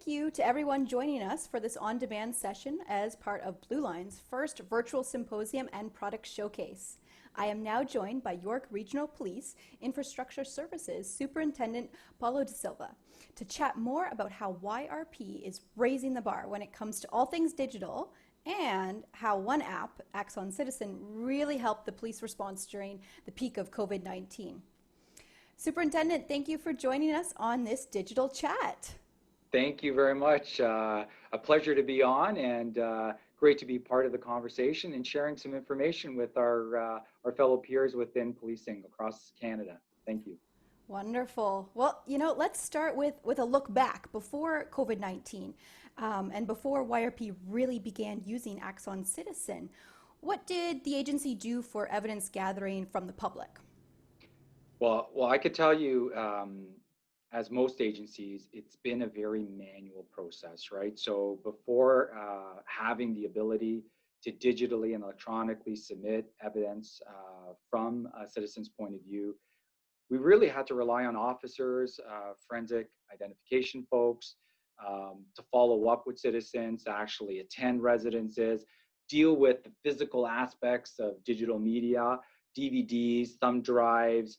thank you to everyone joining us for this on-demand session as part of Blue Line's first virtual symposium and product showcase. I am now joined by York Regional Police Infrastructure Services Superintendent Paulo Da Silva to chat more about how YRP is raising the bar when it comes to all things digital and how one app, Axon Citizen, really helped the police response during the peak of COVID-19. Superintendent, thank you for joining us on this digital chat. Thank you very much. A pleasure to be on, and great to be part of the conversation and sharing some information with our fellow peers within policing across Canada. Thank you. Wonderful. Well, let's start with a look back before COVID-19 and before YRP really began using Axon Citizen. What did the agency do for evidence gathering from the public? Well, I could tell you, as most agencies, it's been a very manual process, right? So before having the ability to digitally and electronically submit evidence from a citizen's point of view, we really had to rely on officers, forensic identification folks, to follow up with citizens, to actually attend residences, deal with the physical aspects of digital media, DVDs, thumb drives,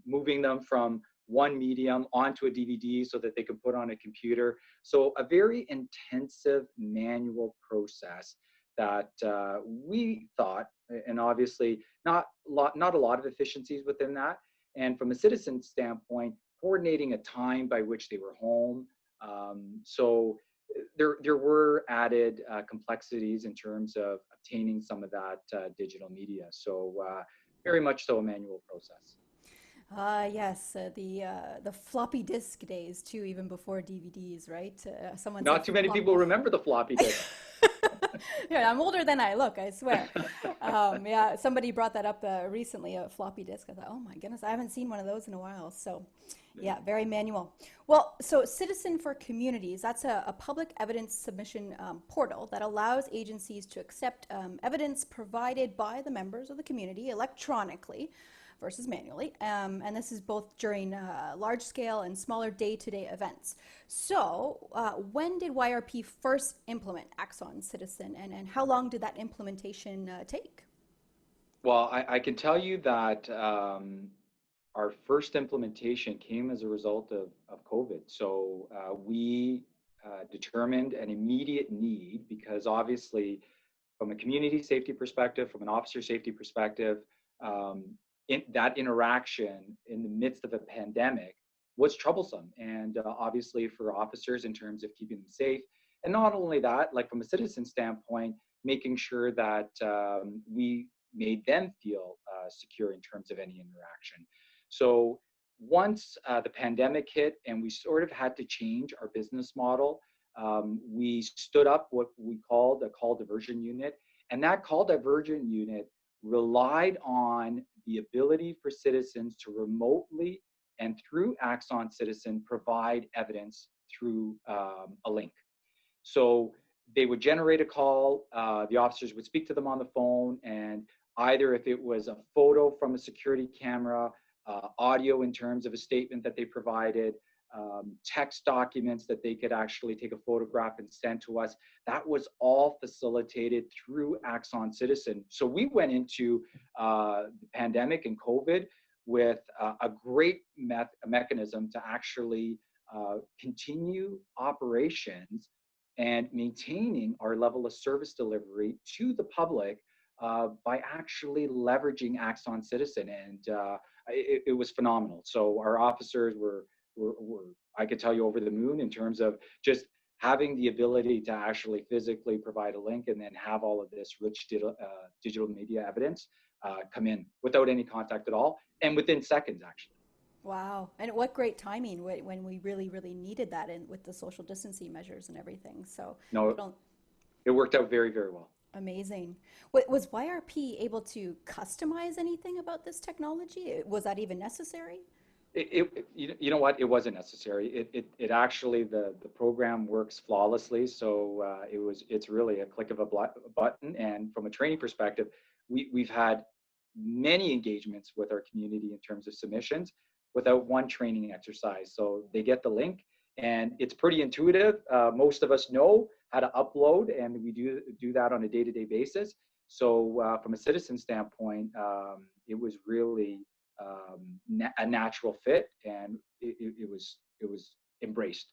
moving them from one medium onto a DVD so that they can put on a computer. So a very intensive manual process that we thought, and obviously not a lot of efficiencies within that. And from a citizen standpoint, coordinating a time by which they were home. So there were added complexities in terms of obtaining some of that digital media. So very much so a manual process. Yes, the floppy disk days too, even before DVDs, right? Not too many people remember the floppy disk. Yeah, I'm older than I look, I swear. Yeah, somebody brought that up recently, a floppy disk. I thought, oh my goodness, I haven't seen one of those in a while. So yeah, very manual. Well, so Citizen for Communities, that's a public evidence submission portal that allows agencies to accept evidence provided by the members of the community electronically versus manually, and this is both during large-scale and smaller day-to-day events. So when did YRP first implement Axon Citizen, and how long did that implementation take? Well, I can tell you that our first implementation came as a result of COVID. So we determined an immediate need because obviously from a community safety perspective, from an officer safety perspective, that interaction in the midst of a pandemic was troublesome, and obviously for officers in terms of keeping them safe. And not only that, like from a citizen standpoint, making sure that we made them feel secure in terms of any interaction. So once the pandemic hit and we sort of had to change our business model, we stood up what we called a call diversion unit. And that call diversion unit relied on the ability for citizens to remotely and through Axon Citizen provide evidence through a link. So they would generate a call, the officers would speak to them on the phone, and either if it was a photo from a security camera, audio in terms of a statement that they provided, text documents that they could actually take a photograph and send to us. That was all facilitated through Axon Citizen. So we went into the pandemic and COVID with a great mechanism to actually continue operations and maintaining our level of service delivery to the public by actually leveraging Axon Citizen. And it was phenomenal. So our officers were, I could tell you, over the moon in terms of just having the ability to actually physically provide a link and then have all of this rich digital media evidence come in without any contact at all and within seconds, actually. Wow, and what great timing when we really, really needed that in with the social distancing measures and everything. So no, it worked out very, very well. Amazing. Was YRP able to customize anything about this technology? Was that even necessary? You know what? It wasn't necessary. It actually, the program works flawlessly. So it's really a click of a button. And from a training perspective, we've had many engagements with our community in terms of submissions without one training exercise. So they get the link And it's pretty intuitive. Most of us know how to upload, and we do that on a day-to-day basis. So from a citizen standpoint, it was really a natural fit, and it was embraced.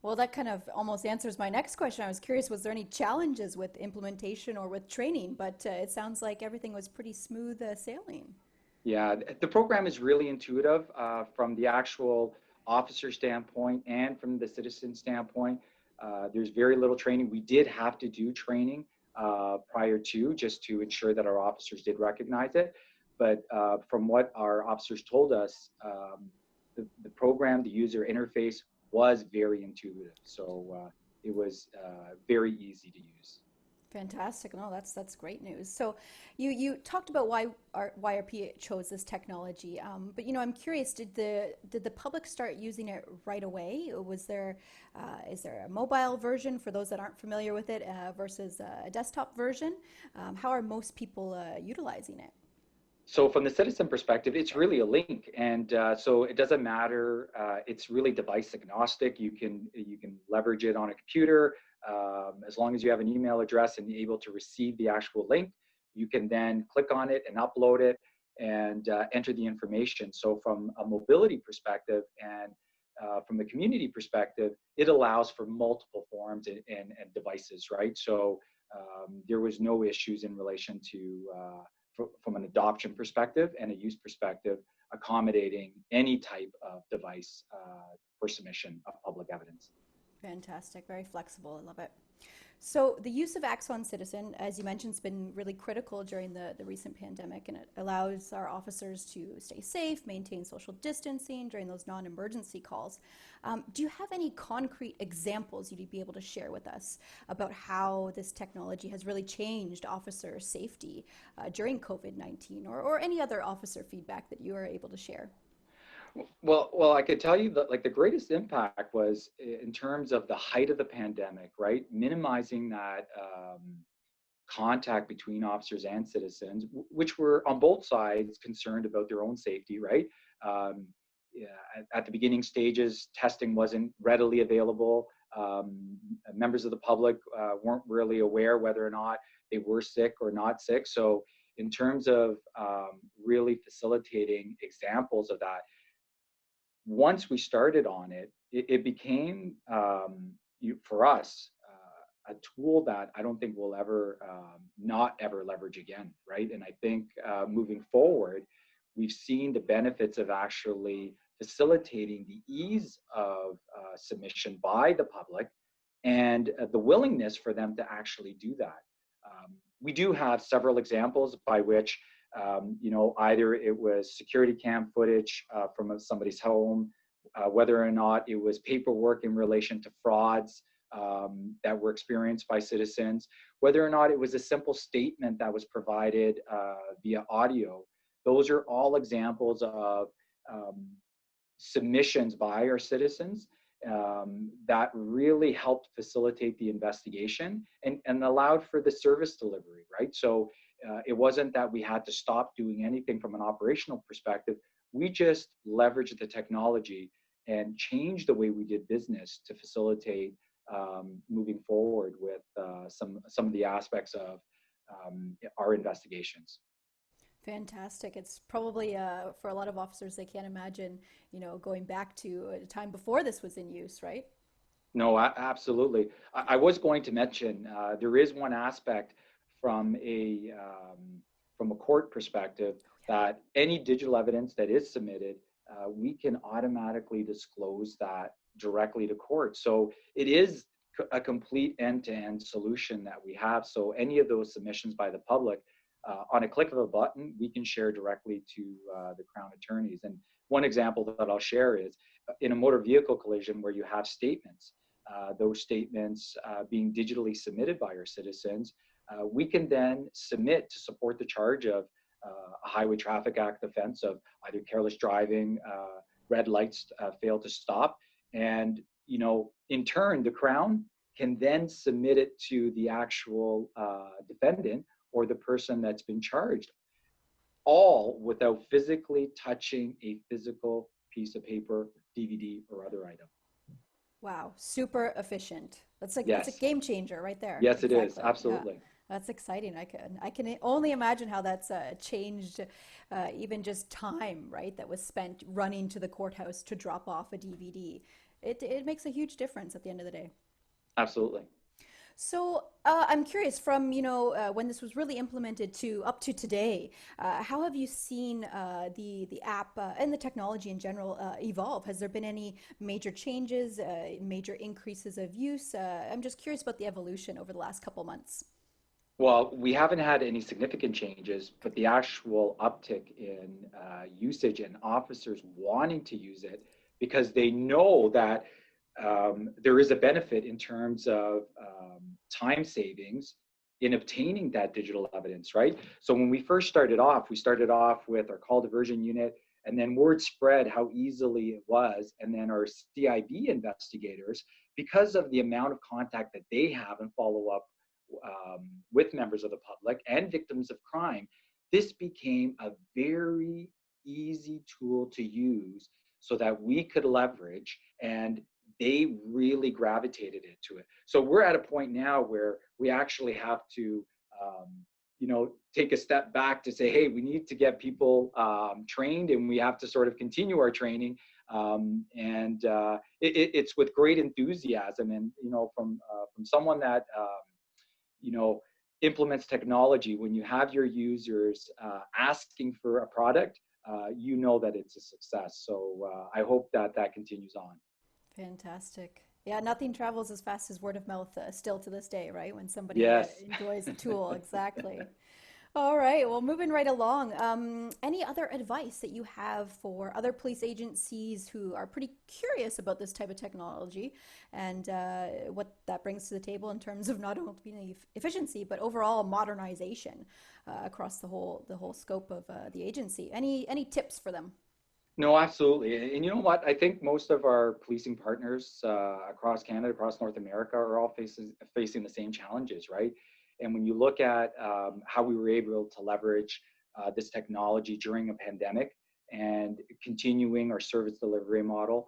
Well, that kind of almost answers my next question. I was curious, was there any challenges with implementation or with training? But it sounds like everything was pretty smooth sailing. Yeah, the program is really intuitive from the actual officer standpoint and from the citizen standpoint. There's very little training. We did have to do training prior to, just to ensure that our officers did recognize it. But from what our officers told us, the program, the user interface was very intuitive. So it was very easy to use. Fantastic. No, that's great news. So you talked about why YRP chose this technology, but I'm curious, did the public start using it right away? Or is there a mobile version for those that aren't familiar with it versus a desktop version? How are most people utilizing it? So from the citizen perspective, it's really a link, and so it doesn't matter. It's really device agnostic. You can leverage it on a computer as long as you have an email address and you're able to receive the actual link. You can then click on it and upload it and enter the information. So from a mobility perspective and from the community perspective, it allows for multiple forms and devices, right? So there was no issues in relation to from an adoption perspective and a use perspective, accommodating any type of device for submission of public evidence. Fantastic. Very flexible. I love it. So the use of Axon Citizen, as you mentioned, has been really critical during the recent pandemic, and it allows our officers to stay safe, maintain social distancing during those non-emergency calls. Do you have any concrete examples you'd be able to share with us about how this technology has really changed officer safety during COVID-19, or any other officer feedback that you are able to share? Well, I could tell you that like the greatest impact was in terms of the height of the pandemic, right? Minimizing that contact between officers and citizens, which were on both sides concerned about their own safety, right? Um, yeah, at the beginning stages, testing wasn't readily available. Members of the public weren't really aware whether or not they were sick or not sick. So, in terms of really facilitating examples of that, once we started on it, it became for us a tool that I don't think we'll ever not ever leverage again, right? And I think moving forward, we've seen the benefits of actually facilitating the ease of submission by the public and the willingness for them to actually do that. We do have several examples by which either it was security cam footage from somebody's home, whether or not it was paperwork in relation to frauds that were experienced by citizens, whether or not it was a simple statement that was provided via audio. Those are all examples of um, submissions by our citizens that really helped facilitate the investigation and allowed for the service delivery, right? So it wasn't that we had to stop doing anything from an operational perspective. We just leveraged the technology and changed the way we did business to facilitate moving forward with some of the aspects of our investigations. Fantastic. It's probably for a lot of officers, they can't imagine, going back to a time before this was in use, right? No, absolutely. I was going to mention there is one aspect from a court perspective that any digital evidence that is submitted, we can automatically disclose that directly to court. So it is a complete end-to-end solution that we have. So any of those submissions by the public, on a click of a button, we can share directly to the Crown attorneys. And one example that I'll share is in a motor vehicle collision where you have statements. Those statements being digitally submitted by our citizens, we can then submit to support the charge of a Highway Traffic Act offense of either careless driving, red lights fail to stop, and in turn, the Crown can then submit it to the actual defendant or the person that's been charged, all without physically touching a physical piece of paper, DVD, or other item. Wow, super efficient. That's a Yes. game changer right there. Yes, it is. Exactly. Yeah. Absolutely. That's exciting. I can only imagine how that's changed even just time, right? That was spent running to the courthouse to drop off a DVD. It makes a huge difference at the end of the day. Absolutely. So I'm curious, from when this was really implemented to up to today, how have you seen the app and the technology in general evolve? Has there been any major changes, major increases of use? I'm just curious about the evolution over the last couple months. Well, we haven't had any significant changes, but the actual uptick in usage and officers wanting to use it because they know that there is a benefit in terms of time savings in obtaining that digital evidence, right? So when we started off with our call diversion unit, and then word spread how easily it was. And then our CIB investigators, because of the amount of contact that they have and follow up with members of the public and victims of crime, this became a very easy tool to use so that we could leverage, and they really gravitated into it. So we're at a point now where we actually have to, take a step back to say, hey, we need to get people trained, and we have to sort of continue our training. It's with great enthusiasm, and from someone that you know, implements technology, when you have your users asking for a product, you know that it's a success. So I hope that that continues on. Fantastic. Yeah, nothing travels as fast as word of mouth still to this day, right? When somebody Yes. enjoys a tool, exactly. All right, well, moving right along. Any other advice that you have for other police agencies who are pretty curious about this type of technology and what that brings to the table in terms of not only efficiency but overall modernization across the whole scope of the agency? Any tips for them? No, absolutely. And you know what? I think most of our policing partners across Canada, across North America, are all facing the same challenges, right? And when you look at how we were able to leverage this technology during a pandemic and continuing our service delivery model,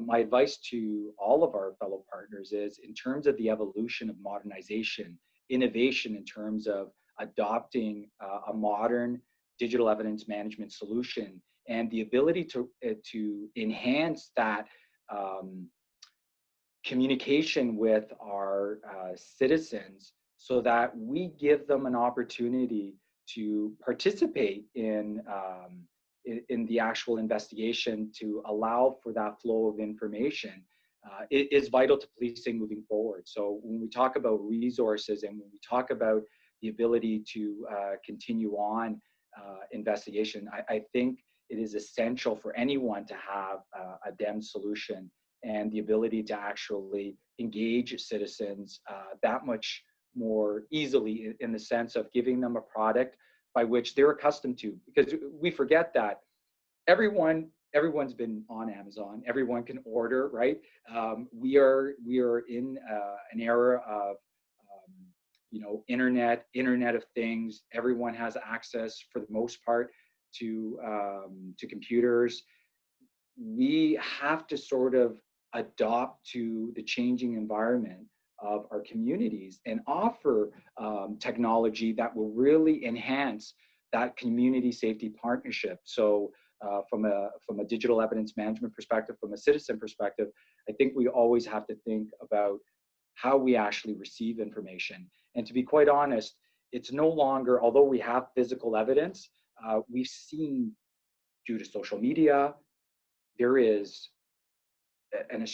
my advice to all of our fellow partners is, in terms of the evolution of modernization, innovation in terms of adopting a modern digital evidence management solution, and the ability to enhance that um, communication with our citizens, so that we give them an opportunity to participate in the actual investigation, to allow for that flow of information, is vital to policing moving forward. So when we talk about resources, and when we talk about the ability to continue on investigation, I think it is essential for anyone to have a DEM solution and the ability to actually engage citizens that much more easily, in the sense of giving them a product by which they're accustomed to. Because we forget that everyone's been on Amazon. Everyone can order, right? We are in an era of internet of things. Everyone has access, for the most part, to computers. We have to sort of adopt to the changing environment of our communities and offer technology that will really enhance that community safety partnership. So from a digital evidence management perspective, from a citizen perspective, I think we always have to think about how we actually receive information. And to be quite honest, it's no longer, although we have physical evidence, we've seen, due to social media, there is an,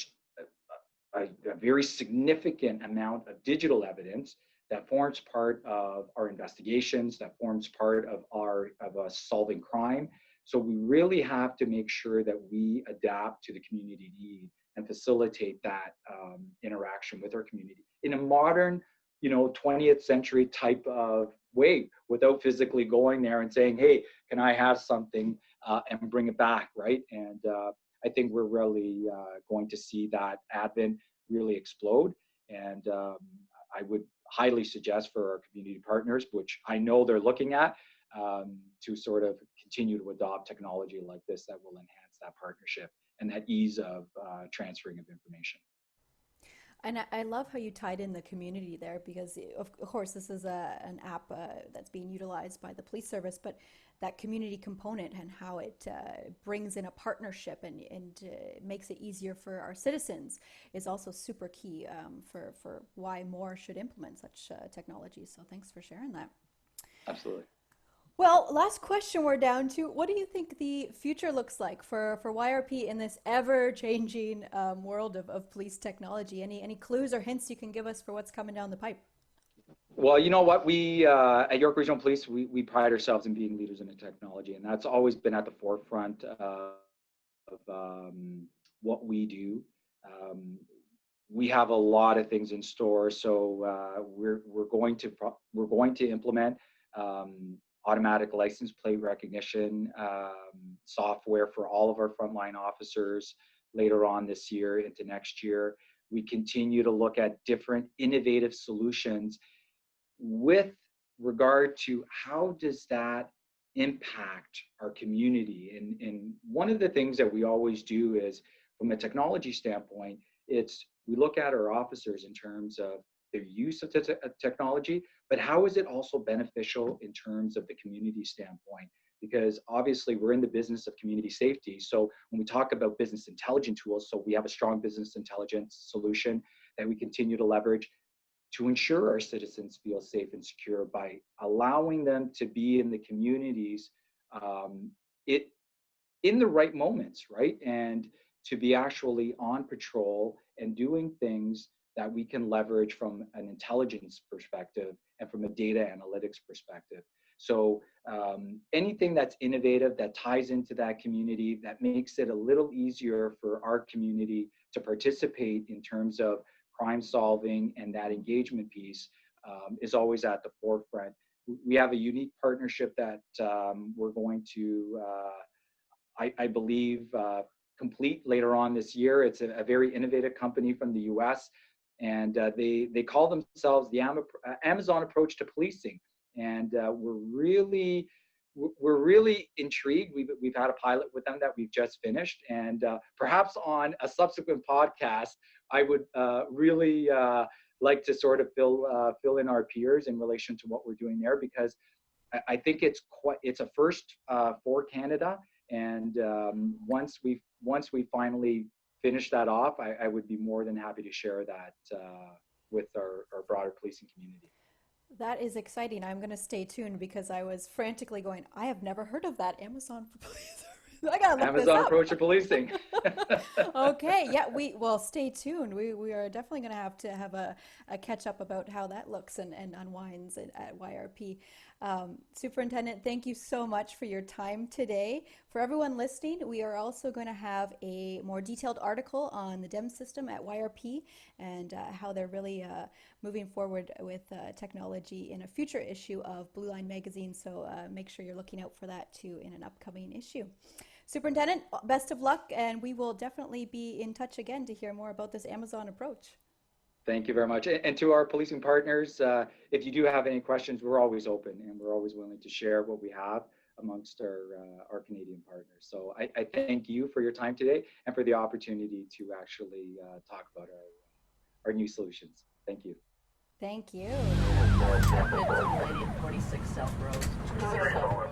a very significant amount of digital evidence that forms part of our investigations, that forms part of us solving crime. So we really have to make sure that we adapt to the community need and facilitate that interaction with our community in a modern, 20th century type of way, without physically going there and saying, "Hey, can I have something?" And bring it back, right? And I think we're really going to see that advent really explode. And I would highly suggest for our community partners, which I know they're looking at, to sort of continue to adopt technology like this that will enhance that partnership and that ease of transferring of information. And I love how you tied in the community there because, of course, this is an app that's being utilized by the police service, but that community component and how it brings in a partnership and makes it easier for our citizens is also super key for why more should implement such technology. So thanks for sharing that. Absolutely. Well, last question we're down to. What do you think the future looks like for YRP in this ever-changing world of police technology? Any clues or hints you can give us for what's coming down the pipe? Well, you know what? We at York Regional Police, we pride ourselves in being leaders in the technology, and that's always been at the forefront of what we do. Um, we have a lot of things in store, so we're going to implement automatic license plate recognition software for all of our frontline officers later on this year into next year. We continue to look at different innovative solutions with regard to how does that impact our community. And one of the things that we always do is from a technology standpoint, it's we look at our officers in terms of their use of technology, but how is it also beneficial in terms of the community standpoint? Because obviously we're in the business of community safety. So when we talk about business intelligence tools, so we have a strong business intelligence solution that we continue to leverage to ensure our citizens feel safe and secure by allowing them to be in the communities it in the right moments, right? And to be actually on patrol and doing things that we can leverage from an intelligence perspective and from a data analytics perspective. So anything that's innovative, that ties into that community, that makes it a little easier for our community to participate in terms of crime solving and that engagement piece is always at the forefront. We have a unique partnership that we're going to, I believe, complete later on this year. It's a very innovative company from the US, and they call themselves the Amazon approach to policing. And we're really intrigued. We've had a pilot with them that we've just finished, and perhaps on a subsequent podcast, I would really like to sort of fill in our peers in relation to what we're doing there, because I think it's a first for Canada. And once we finally finish that off, I would be more than happy to share that with our broader policing community. That is exciting. I'm going to stay tuned because I was frantically going, I have never heard of that Amazon for police. I got to look this Amazon up. approach to policing. Okay, yeah, well, stay tuned. We are definitely going to have a catch up about how that looks and unwinds at YRP. Superintendent, thank you so much for your time today. For everyone listening, we are also going to have a more detailed article on the DEM system at YRP and how they're really moving forward with technology in a future issue of Blue Line magazine. So make sure you're looking out for that too in an upcoming issue. Superintendent, best of luck, and we will definitely be in touch again to hear more about this Amazon approach. Thank you very much. And to our policing partners, if you do have any questions, we're always open and we're always willing to share what we have amongst our Canadian partners. So I thank you for your time today and for the opportunity to actually talk about our new solutions. Thank you. Thank you. 46 South Road.